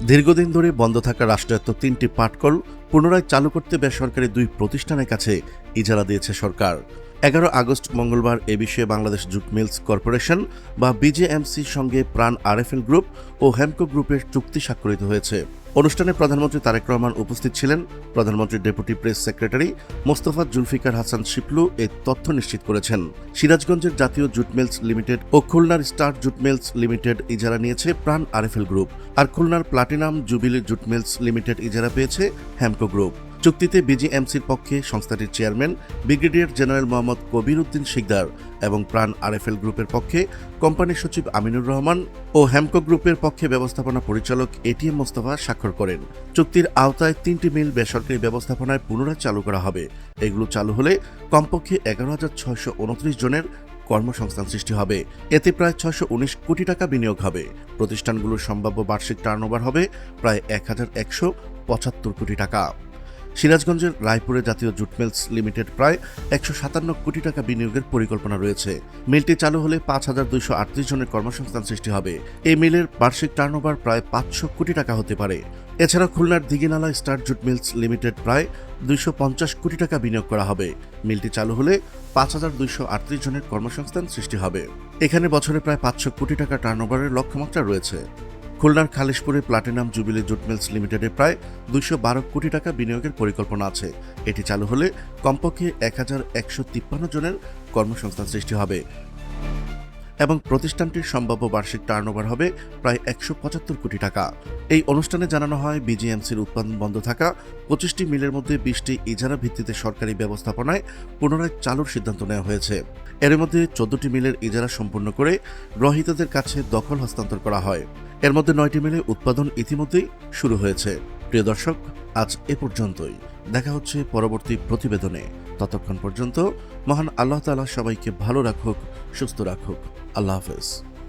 দীর্ঘদিন ধরে বন্ধ থাকা রাষ্ট্রায়ত্ত ৩টি পাটকল পুনরায় চালু করতে বেসরকারি ২ প্রতিষ্ঠানের কাছে ইজারা দিয়েছে সরকার। ১১ আগস্ট মঙ্গলবার এ বিষয়ে বাংলাদেশ জুট মিলস কর্পোরেশন বা বিজেএমসির সঙ্গে প্রাণ আরএফএল গ্রুপ ও হেমকো গ্রুপের চুক্তি স্বাক্ষরিত হয়েছে। অনুষ্ঠানে প্রধানমন্ত্রী তারেক রহমান উপস্থিত ছিলেন। প্রধানমন্ত্রীর deputy press secretary Mostafa Zulfikar Hasan Shiplu এই তথ্য নিশ্চিত করেছেন। সিরাজগঞ্জের জাতীয় জুট মিলস লিমিটেড ও খুলনার স্টার জুট মিলস লিমিটেড ইজারা নিয়েছে প্রাণ আরএফএল গ্রুপ, আর খুলনার platinum jubilee jute mills limited ইজারা পেয়েছে হেমকো গ্রুপ। চুক্তিতে বিজিএমসির পক্ষে সংস্থাটির chairman brigadier general Mohammad Kabir Uddin Sikder এবং প্রাণ আরএফএল গ্রুপের পক্ষে কোম্পানির সচিব আমিনুর রহমান ও হেমকো গ্রুপের পক্ষে ব্যবস্থাপনা পরিচালক এটিএম মোস্তফা স্বাক্ষর করেন। চুক্তির আওতায় ৩টি মিল বেসরকারি ব্যবস্থাপনায় পুনরায় চালু করা হবে। এগুলো চালু হলে কমপক্ষে ১১,৬২৯ জনের কর্মসংস্থান সৃষ্টি হবে। এতে প্রায় ৬১৯ কোটি টাকা বিনিয়োগ হবে। প্রতিষ্ঠানগুলোর সম্ভাব্য বার্ষিক টার্নওভার হবে প্রায় ১,১৭৫ কোটি টাকা। সিরাজগঞ্জের রায়পুরে জাতীয় জুট মিলস লিমিটেড প্রায় ১৫৭ কোটি টাকা বিনিয়োগের পরিকল্পনা রয়েছে। মিলটি চালু হলে ৫,২৩৮ জনের কর্মসংস্থান সৃষ্টি হবে। এই মিলের বার্ষিক টার্নওভার প্রায় ৫০০ কোটি টাকা হতে পারে। এছাড়া খুলনার Dighinala star jute mills limited প্রায় ২৫০ কোটি টাকা বিনিয়োগ করা হবে। মিলটি চালু হলে ৫,২৩৮ জনের কর্মসংস্থান সৃষ্টি হবে। এখানে বছরে প্রায় ৫০০ কোটি টাকা টার্নওভারের লক্ষ্যমাত্রা রয়েছে। খুলনার খালিশপুরে প্লাটিনাম জুবিলি জুট মিলস লিমিটেডে প্রায় ২১২ কোটি টাকা বিনিয়োগের পরিকল্পনা আছে। এটি চালু হলে কমপক্ষে ১,১৫৩ জনের কর্মসংস্থান সৃষ্টি হবে এবং প্রতিষ্ঠানটির সম্ভাব্য বার্ষিক টার্নওভার হবে প্রায় ১৭৫ কোটি টাকা। এই অনুষ্ঠানে জানানো হয়, বিজিএমসির উৎপাদন বন্ধ থাকা ২৫টি মিলের মধ্যে ২০টি ইজারা ভিত্তিতে সরকারি ব্যবস্থাপনায় পুনরায় চালুর সিদ্ধান্ত নেওয়া হয়েছে। এর মধ্যে ১৪টি মিলের ইজারা সম্পূর্ণ করে গ্রহীতাদের কাছে দখল হস্তান্তর করা হয়। এর মধ্যে ৯টি মিলে উৎপাদন ইতিমধ্যেই শুরু হয়েছে। প্রিয় দর্শক, আজ এ পর্যন্তই। দেখা হচ্ছে পরবর্তী প্রতিবেদনে। ততক্ষণ পর্যন্ত মহান আল্লাহ তাআলা সবাইকে ভালো রাখুক, সুস্থ রাখুক। আল্লাহ হাফেজ।